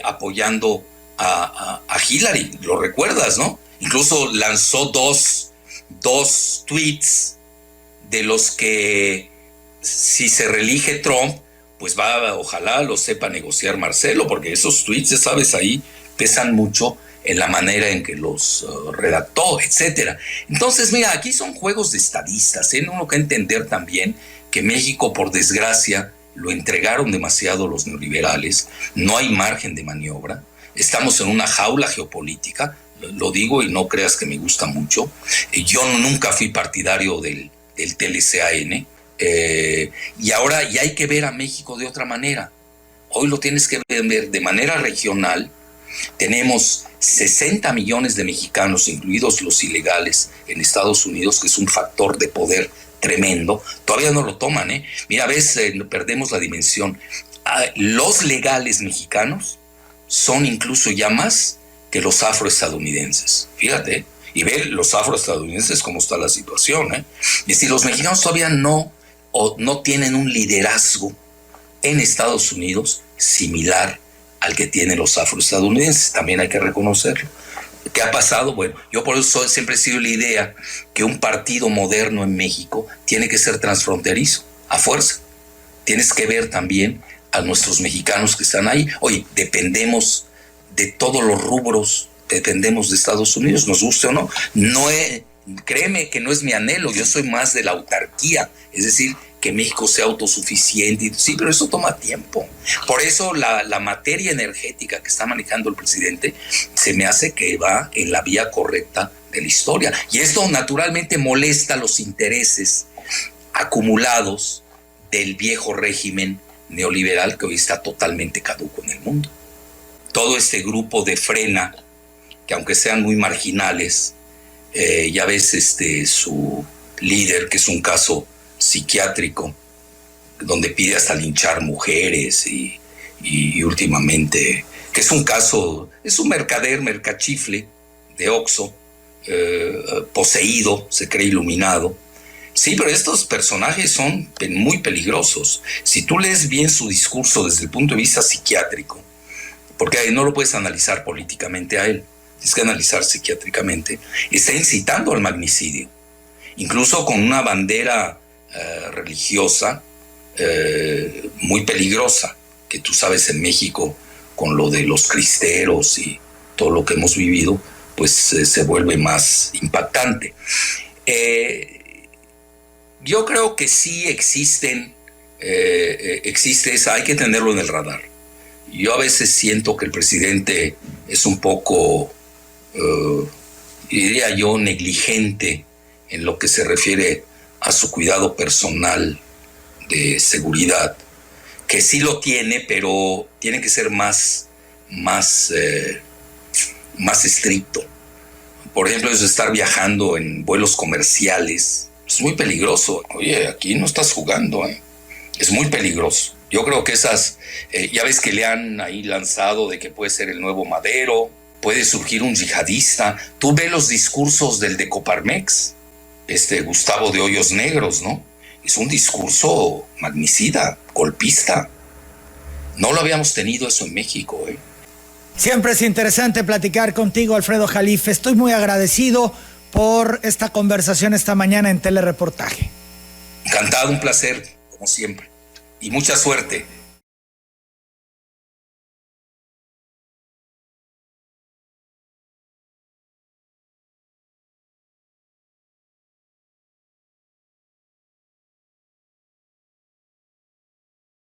apoyando a Hillary, lo recuerdas, ¿no? Incluso lanzó dos tweets de los que, si se reelige Trump, pues ojalá lo sepa negociar Marcelo, porque esos tweets, ya sabes, ahí pesan mucho en la manera en que los redactó, etcétera. Entonces, mira, aquí son juegos de estadistas, Uno que entender también que México, por desgracia, lo entregaron demasiado los neoliberales, no hay margen de maniobra, estamos en una jaula geopolítica, lo digo y no creas que me gusta mucho. Yo nunca fui partidario del TLCAN, y ahora ya hay que ver a México de otra manera. Hoy lo tienes que ver de manera regional. Tenemos 60 millones de mexicanos, incluidos los ilegales, en Estados Unidos, que es un factor de poder tremendo. Todavía no lo toman, Mira, a veces perdemos la dimensión. Los legales mexicanos son incluso ya más que los afroestadounidenses. Fíjate, y ve los afroestadounidenses cómo está la situación, Es decir, los mexicanos todavía no tienen un liderazgo en Estados Unidos similar al que tienen los afroestadounidenses, también hay que reconocerlo. ¿Qué ha pasado? Bueno, yo por eso siempre he sido la idea que un partido moderno en México tiene que ser transfronterizo, a fuerza. Tienes que ver también a nuestros mexicanos que están ahí. Oye, dependemos de todos los rubros, dependemos de Estados Unidos, nos guste o no. Créeme que no es mi anhelo, yo soy más de la autarquía, es decir, que México sea autosuficiente. Sí, pero eso toma tiempo. Por eso la materia energética que está manejando el presidente se me hace que va en la vía correcta de la historia. Y esto naturalmente molesta los intereses acumulados del viejo régimen neoliberal que hoy está totalmente caduco en el mundo. Todo este grupo de frena, que aunque sean muy marginales, ya ves su líder, que es un caso psiquiátrico, donde pide hasta linchar mujeres y últimamente, que es un caso, es un mercachifle de Oxxo, poseído, se cree iluminado. Sí, pero estos personajes son muy peligrosos. Si tú lees bien su discurso desde el punto de vista psiquiátrico, porque no lo puedes analizar políticamente a él, tienes que analizar psiquiátricamente, está incitando al magnicidio, incluso con una bandera religiosa muy peligrosa, que tú sabes en México, con lo de los cristeros y todo lo que hemos vivido, pues se vuelve más impactante. Yo creo que sí existe esa, hay que tenerlo en el radar. Yo a veces siento que el presidente es un poco, diría yo, negligente en lo que se refiere a su cuidado personal de seguridad, que sí lo tiene, pero tiene que ser más estricto. Por ejemplo, eso de estar viajando en vuelos comerciales es muy peligroso. Oye, aquí no estás jugando, es muy peligroso. Yo creo que esas, ya ves que le han ahí lanzado de que puede ser el nuevo Madero, puede surgir un yihadista. Tú ves los discursos del de Coparmex, Gustavo de Hoyos Negros, ¿no? Es un discurso magnicida, golpista. No lo habíamos tenido eso en México, Siempre es interesante platicar contigo, Alfredo Jalife. Estoy muy agradecido por esta conversación esta mañana en Telereportaje. Encantado, un placer, como siempre. Y mucha suerte.